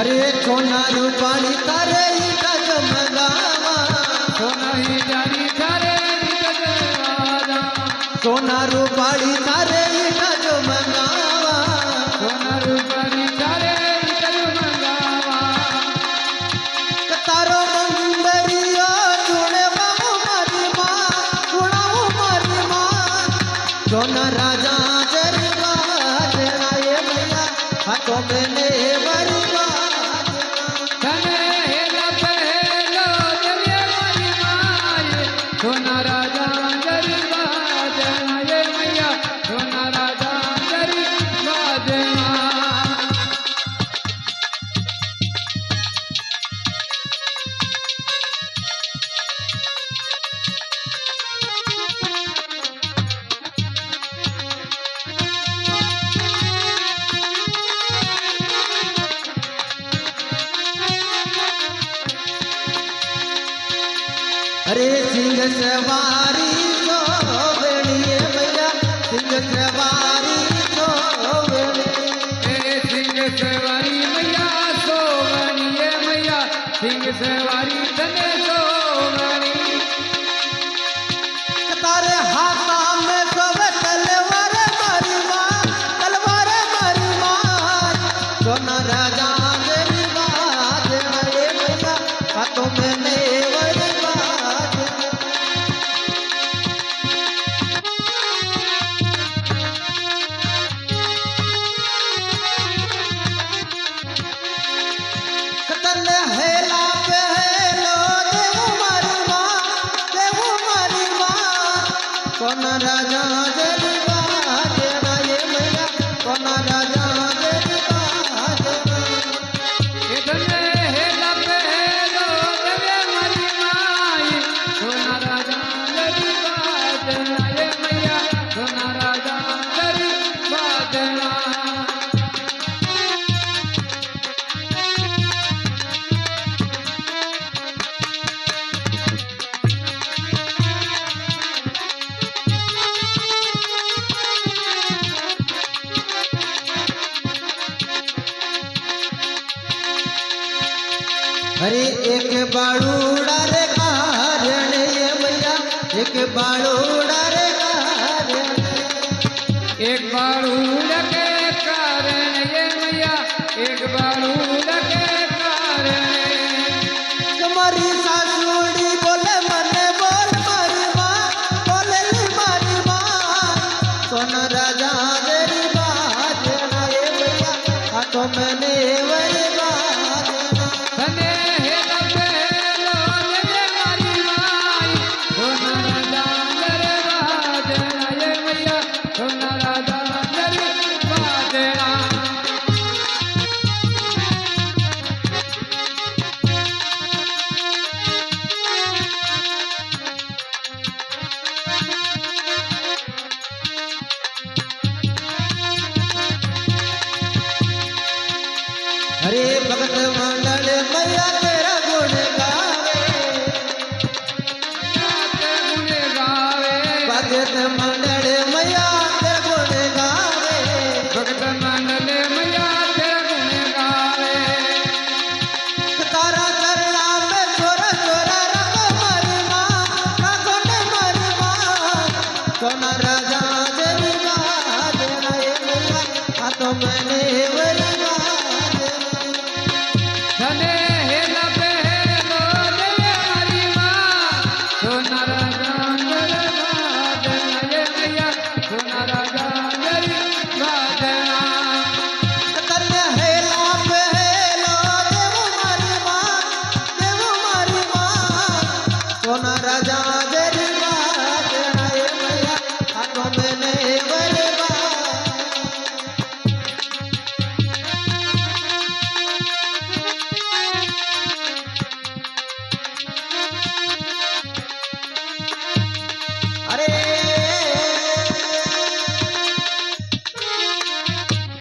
अरे सोना रूपाली तारे ईटा जमगावा सोना ही जानी थारे जगवादा सोना रूपाली तारे ईटा जमगावा सोना रूपाली थारे जगवादा तारो मंदरिया जुड़े बाबू मारी माँ सोना राजा जरवा जनाए मैया हाथों में ने बरवा धने हेला पहलो जले मारी माए सोना राजा जरवा जनाए मैया सोना राजा जरवा जना अरे सिंह सवारी तो बेड़िए मैया सिंह सवारी तो बेड़िए सिंह सवारी मैया सोवनिए मैया सिंह सवारी धने सोवनी तारे हाथा में सब तलवार मारी माँ सोना राजा मेरी बात है मैया हाथों में नेवरी बात कतल हेला पे हेलो देव मारी माँ कौन राजा जरी बात ये मैया कौन राजा जरी बात धने हेला पहलो जले मारी माई सोना राजा जरी बाजना ये मैया सोना राजा जरी बाजना अरे एक बाड़ूड़ा रे कारण ये मैया एक बाड़ूड़ा रे कारण एक बाड़ूड़ के कारण ये मैया एक बाड़ूड़ के कारण तुम्हारी सासुड़ी बोले मने बोल मारी माँ बोले ली मारी माँ कौन राजा तेरी बात ना ये मैया हाथों में नेवरी बात धने हेला पहलो जले मारी माई सोना राजा जरे बाजना ये मैया सोना राजा जरे बाजना अरे भगत मंडल मैया तेरा गुण गावे गुण गावे भगत मंडल मैया तेरा गुण गावे भगत मंडल मैया तेरा गुण गावे तारा चरना में छोरा छोरा रखो मारी माँ सोना राजा तेरी बात ना ये मैया हाथों में नेवरी बात धने हेला पहलो जले मारी माँ सोना राजा जरे बाजना ये मैया सोना राजा जरे बाजना कतल हेला पे हेलो देव मारी माँ सोना राजा